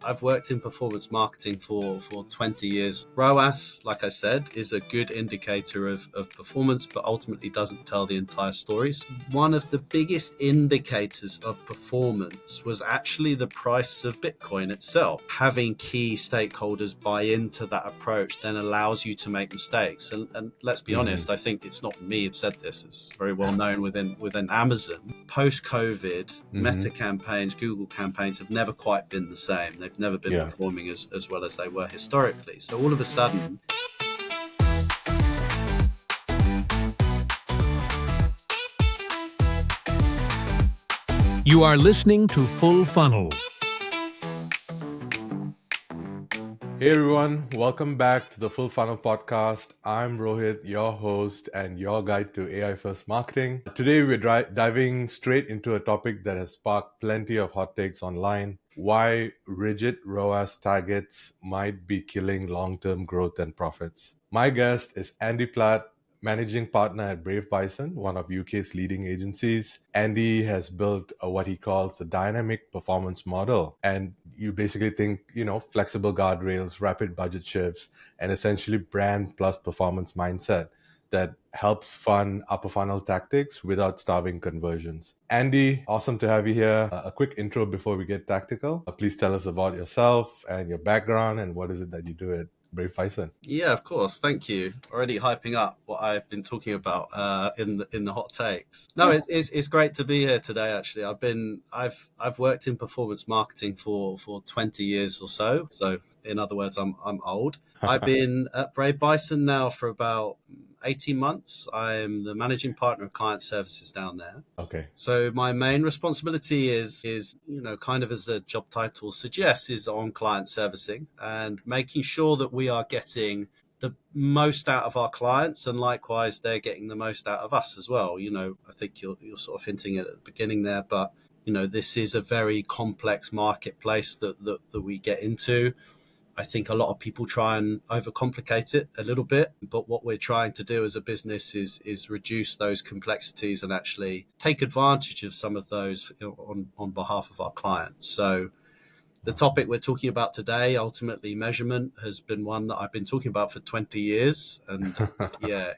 I've worked in performance marketing for 20 years. ROAS, like I said, is a good indicator of performance, but ultimately doesn't tell the entire stories. One of the biggest indicators of performance was actually the price of Bitcoin itself. Having key stakeholders buy into that approach then allows you to make mistakes. And let's be honest, I think it's not me who said this. It's very well known within Amazon. Post-COVID, Meta campaigns, Google campaigns have never quite been the same. They've never been performing as well as they were historically. So all of a sudden, You are listening to Full Funnel. Hey everyone, welcome back to the Full Funnel Podcast. I'm Rohit, your host and your guide to AI first marketing. Today we're diving straight into a topic that has sparked plenty of hot takes online: why rigid ROAS targets might be killing long-term growth and profits. My guest is Andy Platt, managing partner at Brave Bison, one of UK's leading agencies. Andy has built what he calls the dynamic performance model. And you basically think, flexible guardrails, rapid budget shifts, and essentially brand plus performance mindset that helps fund upper funnel tactics without starving conversions. Andy, awesome to have you here. A quick intro before we get tactical. Please tell us about yourself and your background and what is it that you do at Brave Bison. Yeah, of course. Thank you. Already hyping up what I've been talking about in the hot takes. No, it's great to be here today. Actually, I've worked in performance marketing for 20 years or so. So in other words, I'm old. I've been at Brave Bison now for about 18 months. I'm the managing partner of client services down there. Okay. So my main responsibility is, kind of as the job title suggests, is on client servicing and making sure that we are getting the most out of our clients, and likewise they're getting the most out of us as well. I think you're sort of hinting at the beginning there, but this is a very complex marketplace that we get into. I think a lot of people try and overcomplicate it a little bit, but what we're trying to do as a business is reduce those complexities and actually take advantage of some of those on behalf of our clients. So the topic we're talking about today, ultimately measurement, has been one that I've been talking about for 20 years, and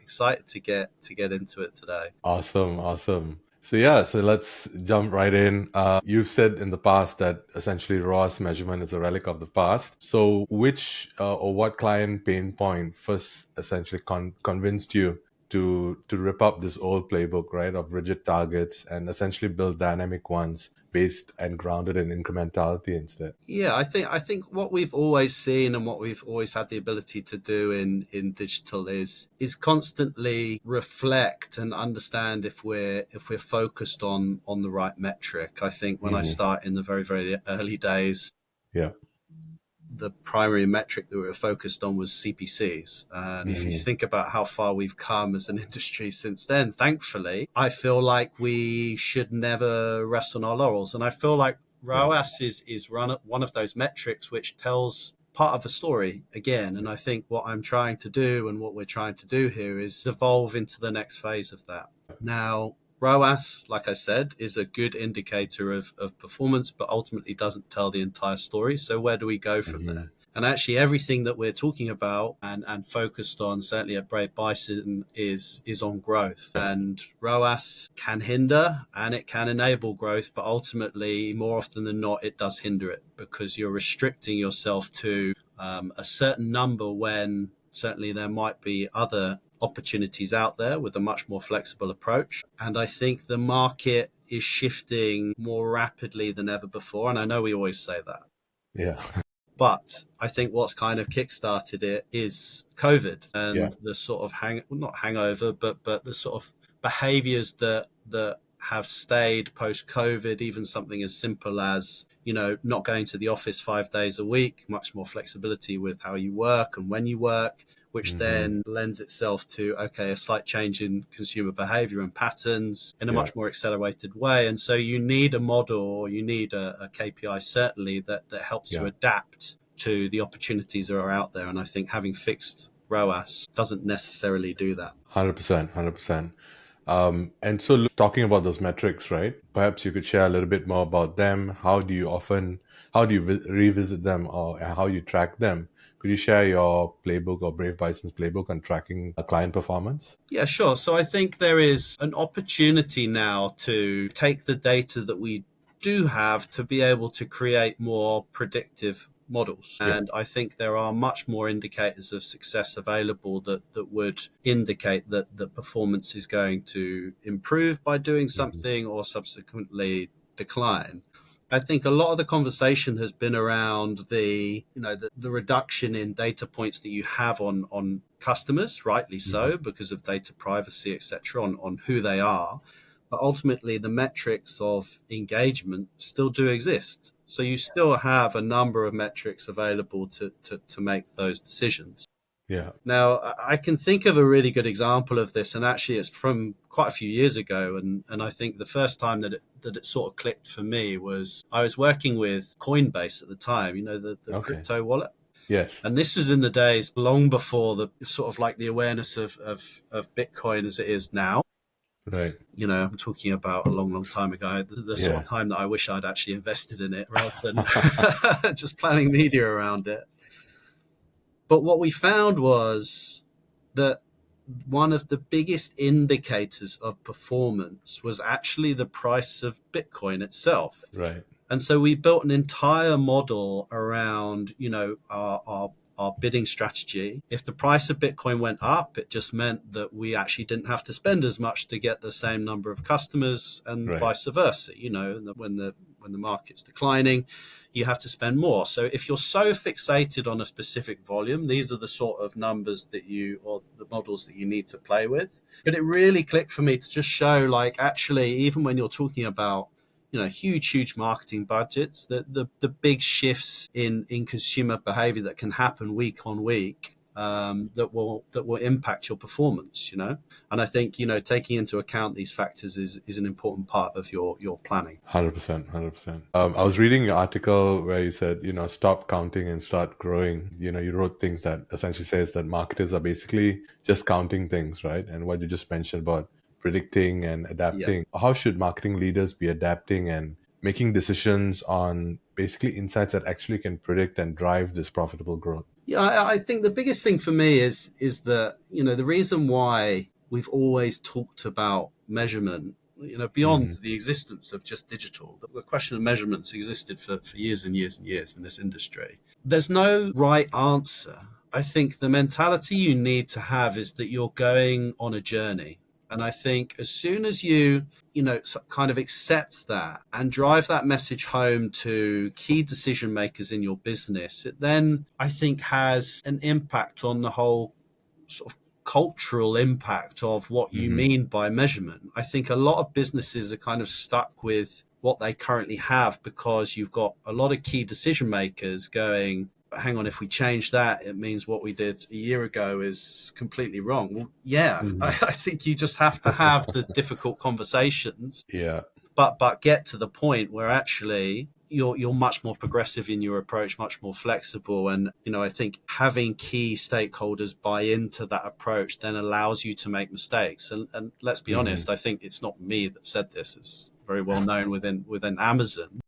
excited to get into it today. Awesome. So let's jump right in. You've said in the past that essentially ROAS measurement is a relic of the past. So which or what client pain point first essentially convinced you to rip up this old playbook, right, of rigid targets and essentially build dynamic ones based and grounded in incrementality instead? Yeah, I think what we've always seen and what we've always had the ability to do in digital is constantly reflect and understand if we're focused on the right metric. I think when I start in the very, very early days, the primary metric that we were focused on was CPCs. And if you think about how far we've come as an industry since then, thankfully, I feel like we should never rest on our laurels. And I feel like ROAS is one of those metrics which tells part of the story again. And I think what I'm trying to do and what we're trying to do here is evolve into the next phase of that. Now, ROAS, like I said, is a good indicator of performance, but ultimately doesn't tell the entire story. So where do we go from there? And actually everything that we're talking about and focused on, certainly at Brave Bison, is on growth. And ROAS can hinder and it can enable growth, but ultimately, more often than not, it does hinder it because you're restricting yourself to a certain number when certainly there might be other opportunities out there with a much more flexible approach. And I think the market is shifting more rapidly than ever before. And I know we always say that. Yeah. But I think what's kind of kickstarted it is COVID and the sort of not hangover, but the sort of behaviors that have stayed post-COVID, even something as simple as, not going to the office 5 days a week, much more flexibility with how you work and when you work, which then lends itself to, a slight change in consumer behavior and patterns in a much more accelerated way. And so you need a model, or you need a KPI, certainly, that helps you adapt to the opportunities that are out there. And I think having fixed ROAS doesn't necessarily do that. 100%. And so, talking about those metrics, right? Perhaps you could share a little bit more about them. How do you revisit them, or how you track them? Could you share your playbook or Brave Bison's playbook on tracking client performance? Yeah, sure. So I think there is an opportunity now to take the data that we do have to be able to create more predictive models. Yeah. And I think there are much more indicators of success available that would indicate that the performance is going to improve by doing something or subsequently decline. I think a lot of the conversation has been around the reduction in data points that you have on customers, rightly so, because of data privacy, etc., on who they are. But ultimately, the metrics of engagement still do exist. So you still have a number of metrics available to make those decisions. Yeah. Now, I can think of a really good example of this, and actually it's from quite a few years ago. And I think the first time that it sort of clicked for me was I was working with Coinbase at the time, the Okay. crypto wallet. Yes. And this was in the days long before the sort of like the awareness of Bitcoin as it is now. Right. I'm talking about a long, long time ago, the sort Yeah. of time that I wish I'd actually invested in it rather than just planning media around it. But what we found was that one of the biggest indicators of performance was actually the price of Bitcoin itself. Right. And so we built an entire model around, our bidding strategy. If the price of Bitcoin went up, it just meant that we actually didn't have to spend as much to get the same number of customers, and Right. vice versa. When the market's declining, you have to spend more. So if you're so fixated on a specific volume, these are the sort of numbers or the models that you need to play with. But it really clicked for me to just show, like, actually, even when you're talking about huge marketing budgets, the big shifts in consumer behavior that can happen week on week, that will impact your performance. And I think taking into account these factors is an important part of your planning. 100%, 100%. I was reading your article where you said, stop counting and start growing. You wrote things that essentially says that marketers are basically just counting things, right? And what you just mentioned about predicting and adapting. Yeah. How should marketing leaders be adapting and making decisions on basically insights that actually can predict and drive this profitable growth? Yeah, I think the biggest thing for me is that the reason why we've always talked about measurement, beyond the existence of just digital, the question of measurements existed for years and years and years in this industry. There's no right answer. I think the mentality you need to have is that you're going on a journey. And I think as soon as you kind of accept that and drive that message home to key decision makers in your business, it then, I think, has an impact on the whole sort of cultural impact of what you mean by measurement. I think a lot of businesses are kind of stuck with what they currently have because you've got a lot of key decision makers going, hang on, if we change that, it means what we did a year ago is completely wrong. Well, yeah, I think you just have to have the difficult conversations, Yeah. but get to the point where actually you're much more progressive in your approach, much more flexible. And, I think having key stakeholders buy into that approach then allows you to make mistakes. And let's be honest, I think it's not me that said this. It's very well known within Amazon.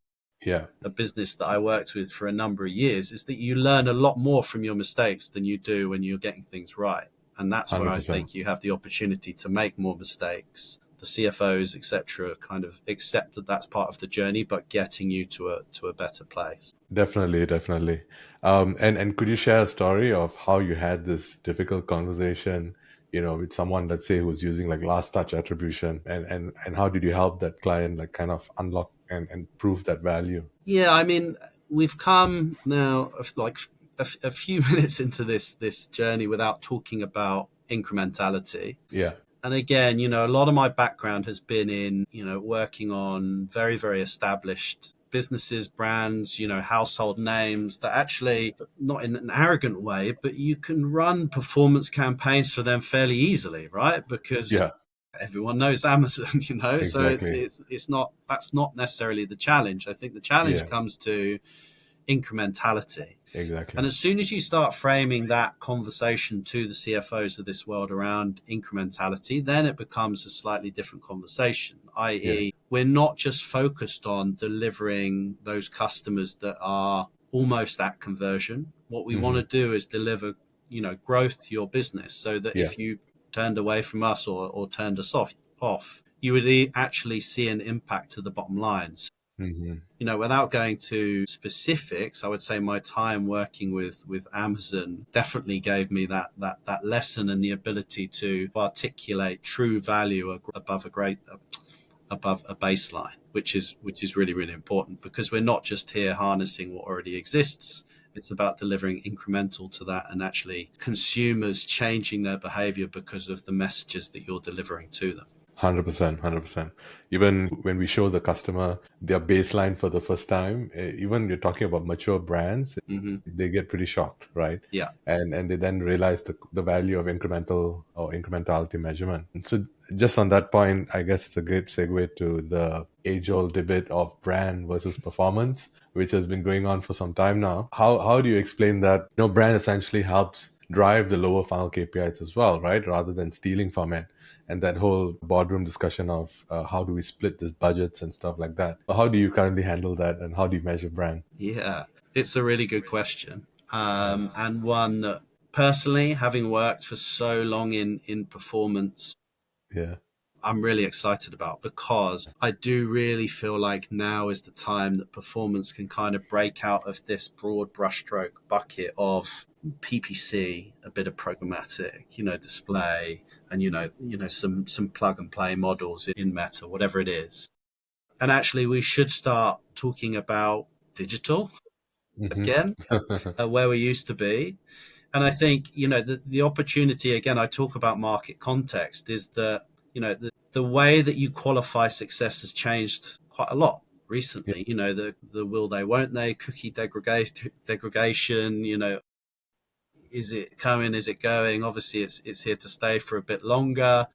Yeah. A business that I worked with for a number of years, is that you learn a lot more from your mistakes than you do when you're getting things right. And that's where 100%. I think you have the opportunity to make more mistakes. The CFOs, etc., kind of accept that that's part of the journey, but getting you to a better place. Definitely. And could you share a story of how you had this difficult conversation, with someone, let's say, who's using like last touch attribution, and how did you help that client like kind of unlock and prove that value? Yeah, I mean, we've come now like a few minutes into this journey without talking about incrementality. Yeah. And again, a lot of my background has been in, working on very, very established businesses, brands, household names that actually, not in an arrogant way, but you can run performance campaigns for them fairly easily, right? Because everyone knows Amazon, Exactly. So that's not necessarily the challenge. I think the challenge comes to, incrementality. Exactly. And as soon as you start framing that conversation to the CFOs of this world around incrementality, then it becomes a slightly different conversation, i.e., we're not just focused on delivering those customers that are almost at conversion. What we want to do is deliver, growth to your business, so that if you turned away from us or turned us off, you would actually see an impact to the bottom lines. Without going to specifics, I would say my time working with Amazon definitely gave me that lesson and the ability to articulate true value above a baseline, which is really, really important, because we're not just here harnessing what already exists. It's about delivering incremental to that, and actually consumers changing their behavior because of the messages that you're delivering to them. 100%, 100%. Even when we show the customer their baseline for the first time, even you're talking about mature brands, they get pretty shocked, right? Yeah. And they then realize the value of incremental or incrementality measurement. And so just on that point, I guess it's a great segue to the age-old debate of brand versus performance, which has been going on for some time now. How do you explain that? Brand essentially helps drive the lower funnel KPIs as well, right? Rather than stealing from it. And that whole boardroom discussion of how do we split these budgets and stuff like that. How do you currently handle that, and how do you measure brand? Yeah, it's a really good question. And one that personally, having worked for so long in performance, I'm really excited about, because I do really feel like now is the time that performance can kind of break out of this broad brushstroke bucket of PPC, a bit of programmatic, display, and some plug and play models in Meta, whatever it is. And actually, we should start talking about digital again, where we used to be. And I think, the opportunity, again, I talk about market context, is that, the way that you qualify success has changed quite a lot recently. The will they, won't they, cookie degradation, is it coming? Is it going? Obviously, it's here to stay for a bit longer.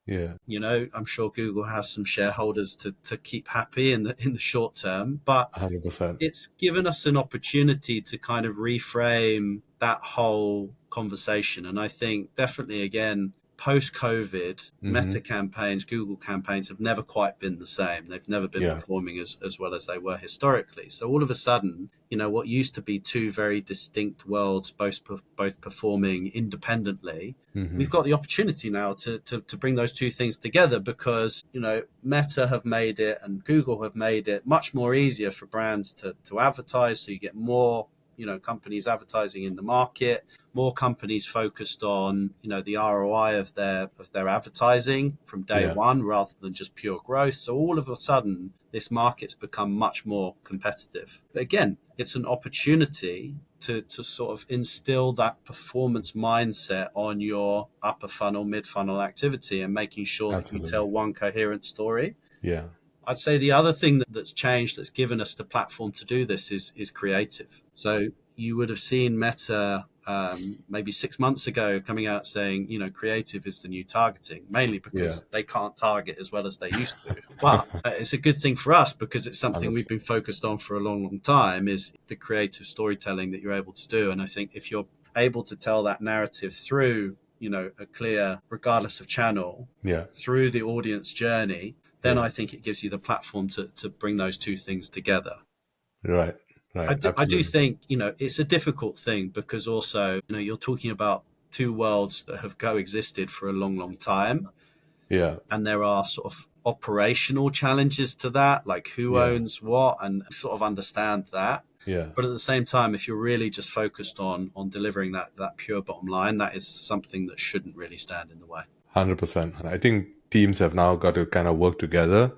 Yeah. I'm sure Google has some shareholders to keep happy in the short term, but 100%. It's given us an opportunity to kind of reframe that whole conversation. And I think definitely, again, post-COVID, Meta campaigns, Google campaigns have never quite been the same. They've never been performing as well as they were historically. So all of a sudden, what used to be two very distinct worlds, both performing independently, we've got the opportunity now to bring those two things together, because, Meta have made it and Google have made it much more easier for brands to advertise. So you get more companies advertising in the market, more companies focused on, the ROI of their advertising from day one, rather than just pure growth. So all of a sudden, this market's become much more competitive. But again, it's an opportunity to sort of instill that performance mindset on your upper funnel, mid funnel activity, and making sure that you tell one coherent story. Yeah. I'd say the other thing that's changed, that's given us the platform to do this, is creative. So you would have seen Meta maybe 6 months ago coming out saying, creative is the new targeting, mainly because they can't target as well as they used to. But it's a good thing for us, because it's something 100%. We've been focused on for a long, long time, is the creative storytelling that you're able to do. And I think if you're able to tell that narrative through, a clear, regardless of channel, through the audience journey, then I think it gives you the platform to bring those two things together. Right. I do think, it's a difficult thing, because also, you're talking about two worlds that have coexisted for a long, long time. Yeah. And there are sort of operational challenges to that, like who owns what, and sort of understand that. Yeah. But at the same time, if you're really just focused on delivering that pure bottom line, that is something that shouldn't really stand in the way. 100%. I think teams have now got to kind of work together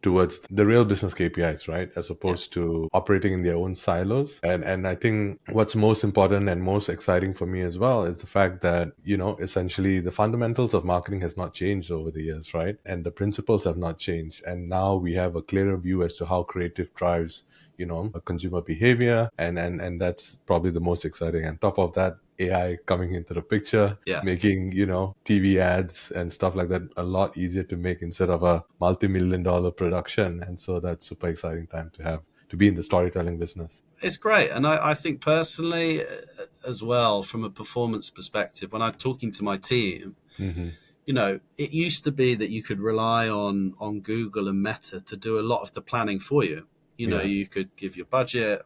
towards the real business KPIs, right? As opposed to operating in their own silos. And I think what's most important and most exciting for me as well is the fact that, essentially the fundamentals of marketing has not changed over the years, right? And the principles have not changed. And now we have a clearer view as to how creative drives, a consumer behavior. And that's probably the most exciting. And top of that, AI coming into the picture, making, TV ads and stuff like that a lot easier to make instead of a multi-million-dollar production. And so that's super exciting time to to be in the storytelling business. It's great. And I think personally as well, from a performance perspective, when I'm talking to my team, it used to be that you could rely on Google and Meta to do a lot of the planning for you. You could give your budget,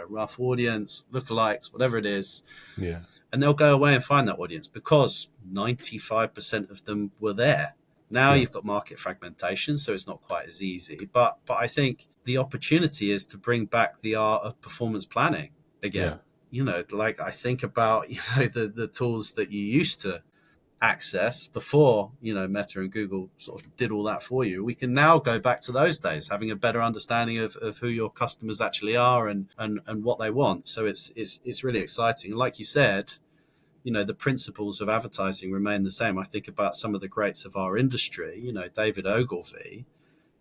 rough audience, lookalikes, whatever it is. Yeah. And they'll go away and find that audience because 95% of them were there. Now you've got market fragmentation, so it's not quite as easy. But I think the opportunity is to bring back the art of performance planning again. Like I think about, the tools that you used to access before, Meta and Google sort of did all that for you. We can now go back to those days, having a better understanding of who your customers actually are and what they want. So it's really exciting. And like you said, the principles of advertising remain the same. I think about some of the greats of our industry, David Ogilvy.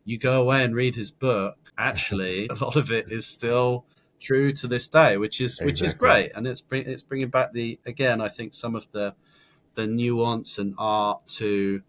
You go away and read his book. Actually, a lot of it is still true to this day, which is great. And it's bringing back I think some of the nuance and art to,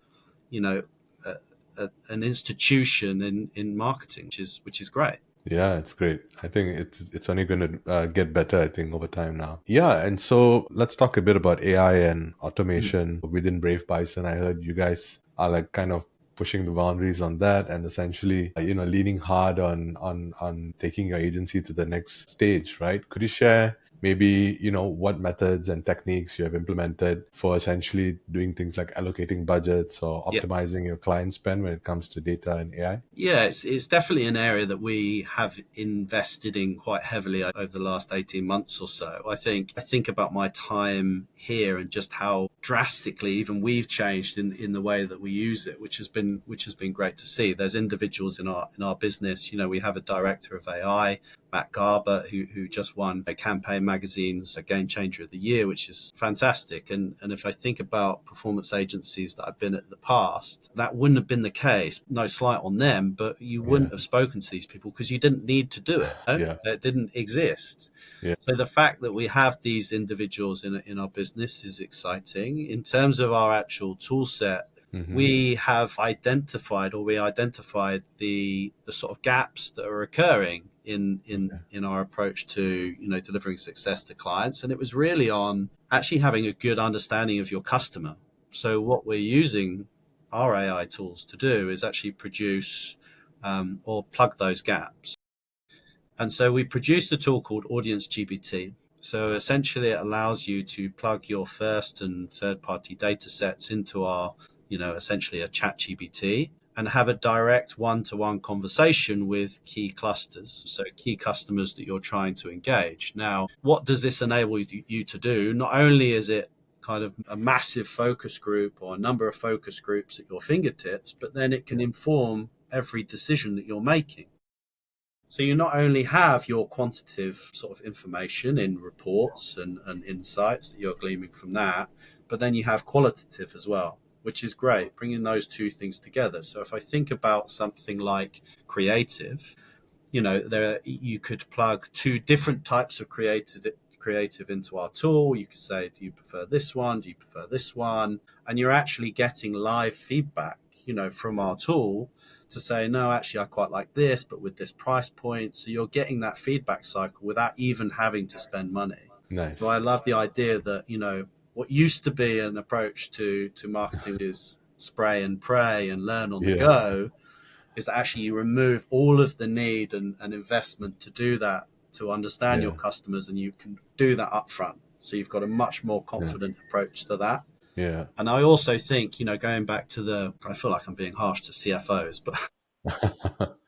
an institution in marketing, which is great. Yeah, it's great. I think it's only going to get better, I think, over time now. Yeah, and so let's talk a bit about AI and automation within Brave Bison. I heard you guys are like kind of pushing the boundaries on that and essentially, leaning hard on taking your agency to the next stage, right? Could you share maybe, what methods and techniques you have implemented for essentially doing things like allocating budgets or optimizing your client spend when it comes to data and AI? Yeah, it's definitely an area that we have invested in quite heavily over the last 18 months or so. I think about my time here and just how drastically even we've changed in the way that we use it, which has been great to see. There's individuals in our business. We have a director of AI, Matt Garber, who just won a Campaign Magazine's Game Changer of the Year, which is fantastic. And if I think about performance agencies that I've been at in the past, that wouldn't have been the case. No slight on them, but you wouldn't have spoken to these people because you didn't need to do it. It didn't exist. Yeah. So the fact that we have these individuals in our business is exciting. In terms of our actual tool set, we have identified the sort of gaps that are occurring in our approach to delivering success to clients, and it was really on actually having a good understanding of your customer. So what we're using our AI tools to do is actually produce or plug those gaps. And so we produced a tool called Audience GPT. So essentially it allows you to plug your first and third party data sets into our essentially a chat GPT and have a direct one-to-one conversation with key clusters. So key customers that you're trying to engage. Now, what does this enable you to do? Not only is it kind of a massive focus group or a number of focus groups at your fingertips, but then it can inform every decision that you're making. So you not only have your quantitative sort of information in reports and insights that you're gleaming from that, but then you have qualitative as well, which is great, bringing those two things together. So if I think about something like creative, you could plug two different types of creative into our tool. You could say, do you prefer this one? Do you prefer this one? And you're actually getting live feedback, from our tool to say, no, actually, I quite like this, but with this price point. So you're getting that feedback cycle without even having to spend money. Nice. So I love the idea that, what used to be an approach to marketing is spray and pray and learn on the go, is that actually you remove all of the need and investment to do that, to understand your customers, and you can do that upfront. So you've got a much more confident approach to that. Yeah. And I also think, going back to I feel like I'm being harsh to CFOs, but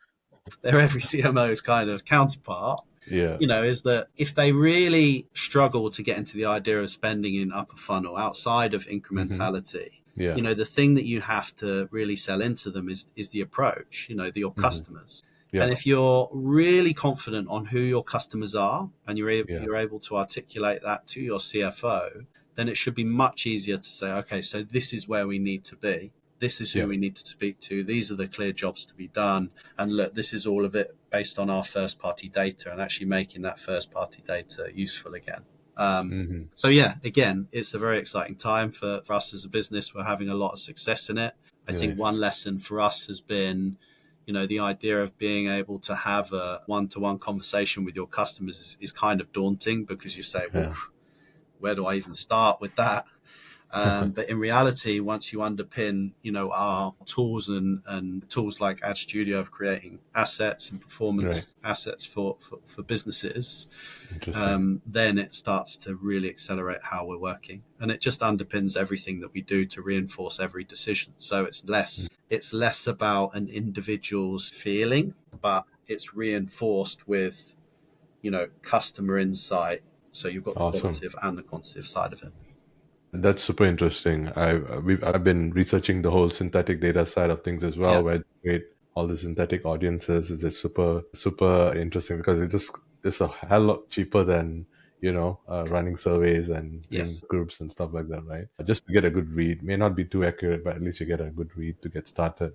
they're every CMO's kind of counterpart. Is that if they really struggle to get into the idea of spending in upper funnel outside of incrementality, the thing that you have to really sell into them is the approach, your customers. And if you're really confident on who your customers are and you're able to articulate that to your CFO, then it should be much easier to say, okay, so this is where we need to be. This is who we need to speak to. These are the clear jobs to be done. And look, this is all of it based on our first party data and actually making that first party data useful again. So again, it's a very exciting time for us as a business. We're having a lot of success in it. I think one lesson for us has been, The idea of being able to have a one-to-one conversation with your customers is kind of daunting, because you say, well, where do I even start with that? But in reality, once you underpin, our tools and tools like Ad Studio of creating assets and performance assets for businesses, then it starts to really accelerate how we're working. And it just underpins everything that we do to reinforce every decision. So it's less about an individual's feeling, but it's reinforced with, customer insight. So you've got the qualitative and the quantitative side of it. That's super interesting. I've been researching the whole synthetic data side of things as well, where they create all the synthetic audiences. It's just super interesting, because it's a hell lot cheaper than running surveys and doing groups and stuff like that, right? Just to get a good read. May not be too accurate, but at least you get a good read to get started.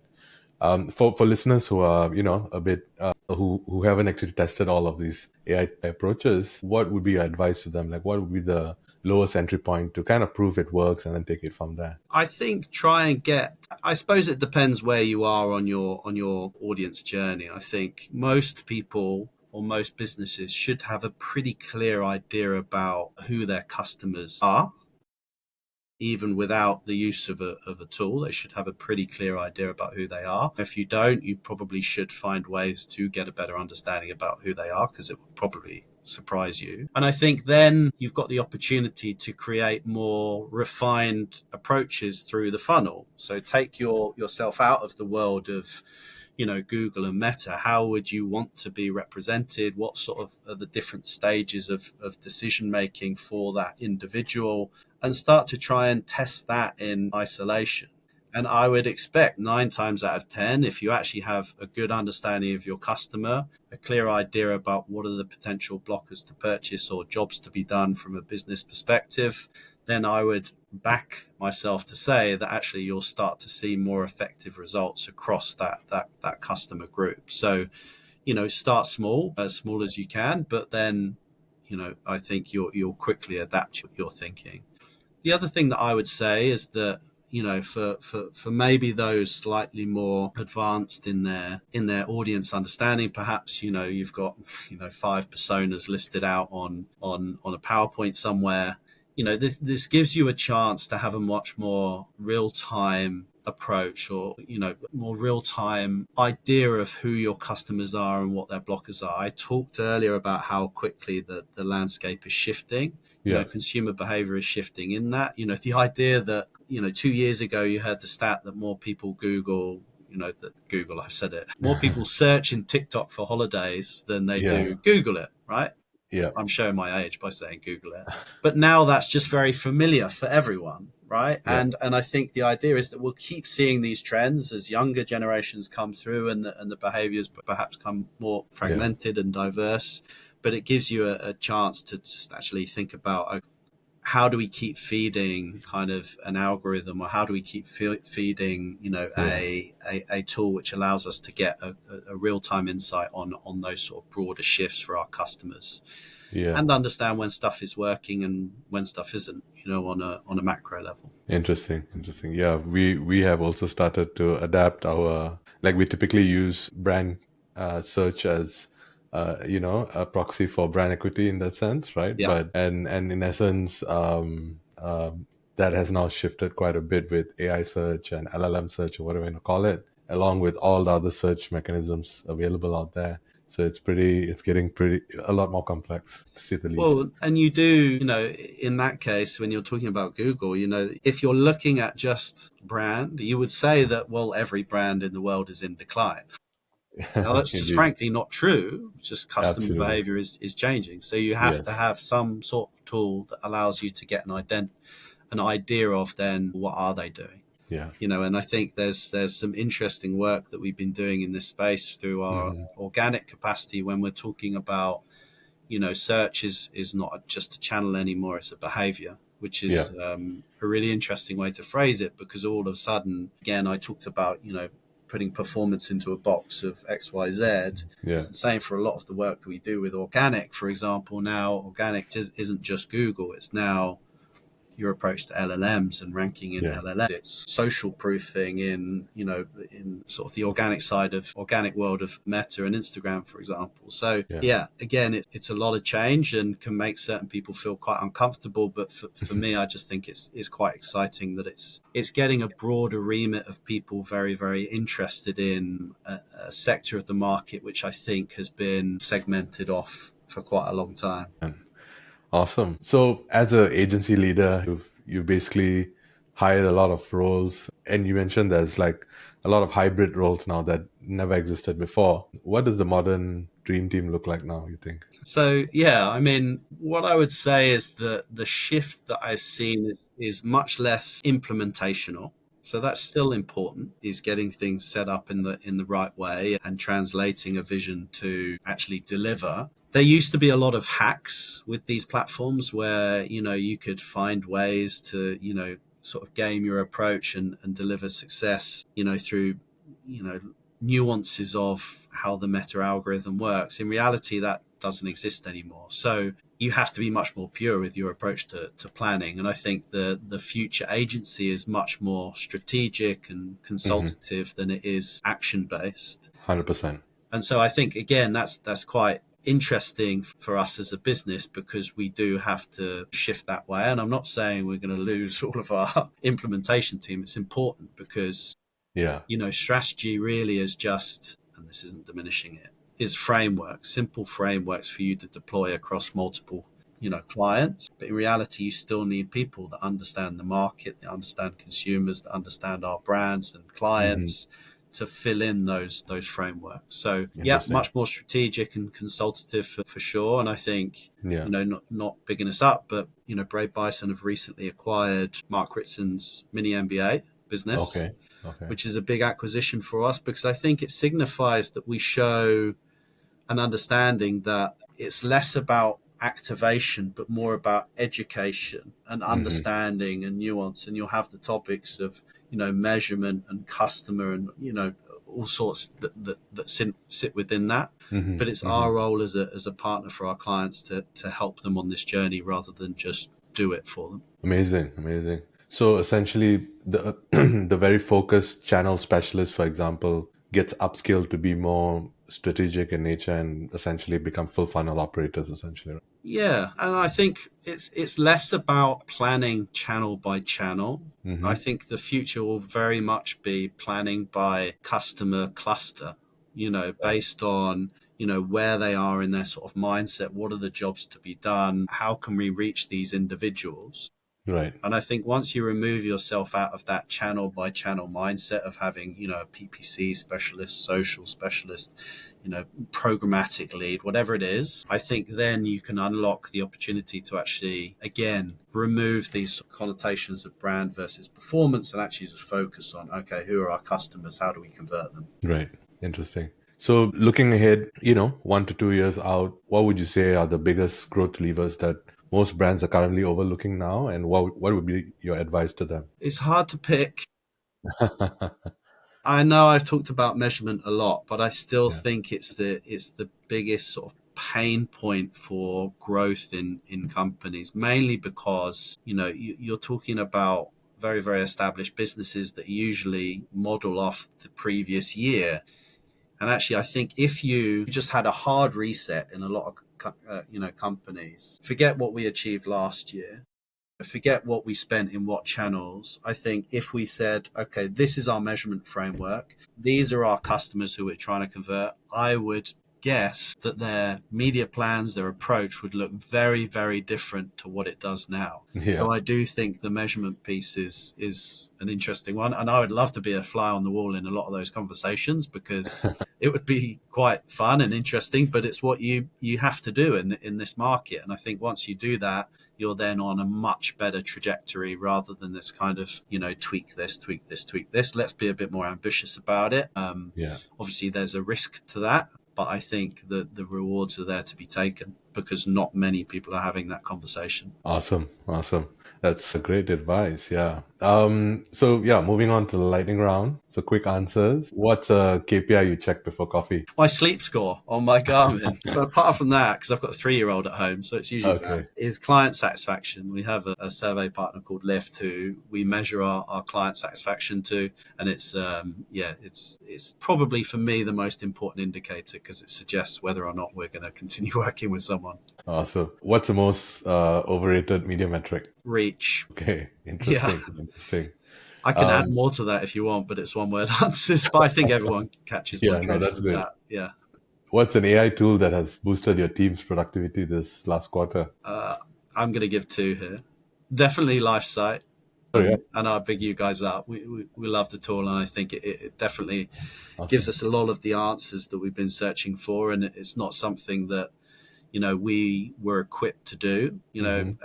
For listeners who are a bit who haven't actually tested all of these AI approaches, what would be your advice to them? Like, what would be the lowest entry point to kind of prove it works and then take it from there? I think I suppose it depends where you are on your audience journey. I think most people or most businesses should have a pretty clear idea about who their customers are. Even without the use of a tool, they should have a pretty clear idea about who they are. If you don't, you probably should find ways to get a better understanding about who they are, because it will probably surprise you. And I think then you've got the opportunity to create more refined approaches through the funnel. So take yourself out of the world of Google and Meta. How would you want to be represented? What sort of are the different stages of decision making for that individual? And start to try and test that in isolation. And I would expect 9 times out of 10, if you actually have a good understanding of your customer, a clear idea about what are the potential blockers to purchase or jobs to be done from a business perspective, then I would back myself to say that actually you'll start to see more effective results across that customer group. So, start small as you can, but then, I think you'll quickly adapt your thinking. The other thing that I would say is that, for maybe those slightly more advanced in their audience understanding, perhaps, you've got, 5 personas listed out on a PowerPoint somewhere. This gives you a chance to have a much more real-time approach, or more real-time idea of who your customers are and what their blockers are. I talked earlier about how quickly the landscape is shifting. Consumer behavior is shifting in that. The idea that 2 years ago you heard the stat that more people I've said it, more people search in TikTok for holidays than they do Google it, right? I'm showing my age by saying Google it. But now that's just very familiar for everyone, right? And I think the idea is that we'll keep seeing these trends as younger generations come through, and the behaviors perhaps come more fragmented and diverse. But it gives you a chance to just actually think about how do we keep feeding kind of an algorithm, or how do we keep feeding, a tool which allows us to get a real-time insight on those sort of broader shifts for our customers, and understand when stuff is working and when stuff isn't, on a macro level. Interesting. Yeah, we have also started to adapt our, like, we typically use brand search as a proxy for brand equity in that sense, right? But and in essence, that has now shifted quite a bit with AI search and LLM search, or whatever you want to call it, along with all the other search mechanisms available out there. So it's getting a lot more complex, to say the least. Well, and you do, in that case, when you're talking about Google, if you're looking at just brand, you would say that, well, every brand in the world is in decline. Now, that's just frankly not true. It's just customer behavior is changing. So you have to have some sort of tool that allows you to get an idea of then what are they doing. And I think there's some interesting work that we've been doing in this space through our organic capacity, when we're talking about, search is not just a channel anymore, it's a behavior, which is a really interesting way to phrase it, because all of a sudden, again, I talked about, putting performance into a box of X, Y, Z. It's the same for a lot of the work that we do with organic, for example. Now, organic isn't just Google. It's now your approach to LLMs and ranking in LLMs. It's social proofing in, in sort of the organic world of Meta and Instagram, for example. So again, it's a lot of change and can make certain people feel quite uncomfortable. But for me, I just think it's quite exciting that it's getting a broader remit of people very, very interested in a sector of the market, which I think has been segmented off for quite a long time. Awesome. So as an agency leader, you've basically hired a lot of roles, and you mentioned there's like a lot of hybrid roles now that never existed before. What does the modern dream team look like now, you think? So, what I would say is that the shift that I've seen is much less implementational. So that's still important, is getting things set up in the right way and translating a vision to actually deliver. There used to be a lot of hacks with these platforms where, you could find ways to, sort of game your approach and deliver success, through, nuances of how the meta algorithm works. In reality, that doesn't exist anymore. So you have to be much more pure with your approach to planning. And I think the future agency is much more strategic and consultative than it is action-based. 100%. And so I think, again, that's quite interesting for us as a business, because we do have to shift that way. And I'm not saying we're going to lose all of our implementation team. It's important because, strategy really is just, and this isn't diminishing it, is simple frameworks for you to deploy across multiple, clients. But in reality, you still need people that understand the market, that understand consumers, that understand our brands and clients, to fill in those frameworks. So much more strategic and consultative for sure. And I think, not bigging us up, but, Brave Bison have recently acquired Mark Ritson's mini MBA business, which is a big acquisition for us, because I think it signifies that we show an understanding that it's less about activation, but more about education and understanding and nuance. And you'll have the topics of, measurement and customer and, all sorts that sit within that. But it's our role as a partner for our clients to help them on this journey rather than just do it for them. Amazing. So essentially, the the very focused channel specialist, for example, gets upskilled to be more strategic in nature and essentially become full funnel operators, essentially. Yeah, and I think it's less about planning channel by channel. I think the future will very much be planning by customer cluster, based on, where they are in their sort of mindset. What are the jobs to be done? How can we reach these individuals? Right. And I think once you remove yourself out of that channel by channel mindset of having, a PPC specialist, social specialist, programmatic lead, whatever it is, I think then you can unlock the opportunity to actually, again, remove these connotations of brand versus performance and actually just focus on, okay, who are our customers? How do we convert them? Right. Interesting. So looking ahead, 1 to 2 years out, what would you say are the biggest growth levers that most brands are currently overlooking now, and what would be your advice to them? It's hard to pick. I know I've talked about measurement a lot, but I still think it's the biggest sort of pain point for growth in companies, mainly because, you're talking about very, very established businesses that usually model off the previous year. And actually, I think if you just had a hard reset in a lot of companies, forget what we achieved last year, forget what we spent in what channels. I think if we said, okay, this is our measurement framework, these are our customers who we're trying to convert, I would guess that their media plans, their approach would look very, very different to what it does now. So I do think the measurement piece is an interesting one. And I would love to be a fly on the wall in a lot of those conversations, because it would be quite fun and interesting, but it's what you have to do in this market. And I think once you do that, you're then on a much better trajectory rather than this kind of, tweak this. Let's be a bit more ambitious about it. Obviously, there's a risk to that, but I think the rewards are there to be taken. because not many people are having that conversation. Awesome. That's a great advice. Yeah. Moving on to the lightning round. So quick answers. What's a KPI you check before coffee? My sleep score on my Garmin, but apart from that, because I've got a 3-year-old at home, so it's usually Okay. that, is client satisfaction. We have a survey partner called Lyft who we measure our client satisfaction to, and it's probably for me the most important indicator because it suggests whether or not we're going to continue working with someone. Awesome. What's the most overrated media metric? Reach. Okay. Interesting. I can add more to that if you want, but it's one-word answers. But I think everyone catches my drift that's from good. that. Yeah. What's an AI tool that has boosted your team's productivity this last quarter? I'm going to give 2 here. Definitely LifeSite. And I'll big you guys up. We love the tool, and I think it definitely gives us a lot of the answers that we've been searching for. And it's not something that, we were equipped to do.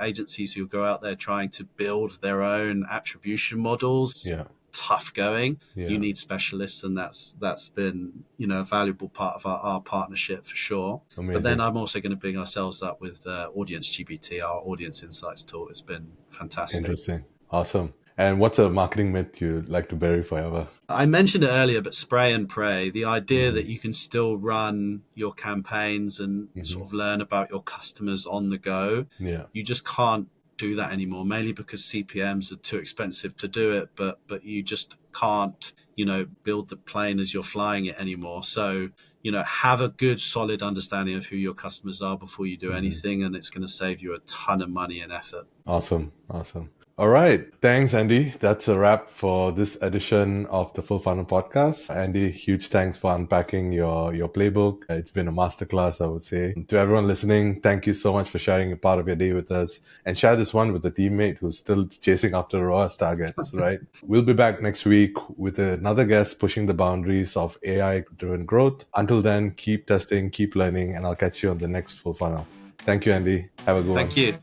Agencies who go out there trying to build their own attribution models, tough going. You need specialists, and that's been, a valuable part of our partnership for sure. Amazing. But then I'm also going to bring ourselves up with Audience GPT, our audience insights tool. It's been fantastic. Interesting. Awesome. And what's a marketing myth you'd like to bury forever? I mentioned it earlier, but spray and pray, the idea that you can still run your campaigns and sort of learn about your customers on the go. Yeah. You just can't do that anymore, mainly because CPMs are too expensive to do it, but you just can't, build the plane as you're flying it anymore. So, have a good solid understanding of who your customers are before you do anything, and it's going to save you a ton of money and effort. Awesome. All right. Thanks, Andy. That's a wrap for this edition of the Full Funnel Podcast. Andy, huge thanks for unpacking your playbook. It's been a masterclass, I would say. To everyone listening, thank you so much for sharing a part of your day with us, and share this one with a teammate who's still chasing after ROAS targets, right? We'll be back next week with another guest pushing the boundaries of AI-driven growth. Until then, keep testing, keep learning, and I'll catch you on the next Full Funnel. Thank you, Andy. Have a good one. Thank you.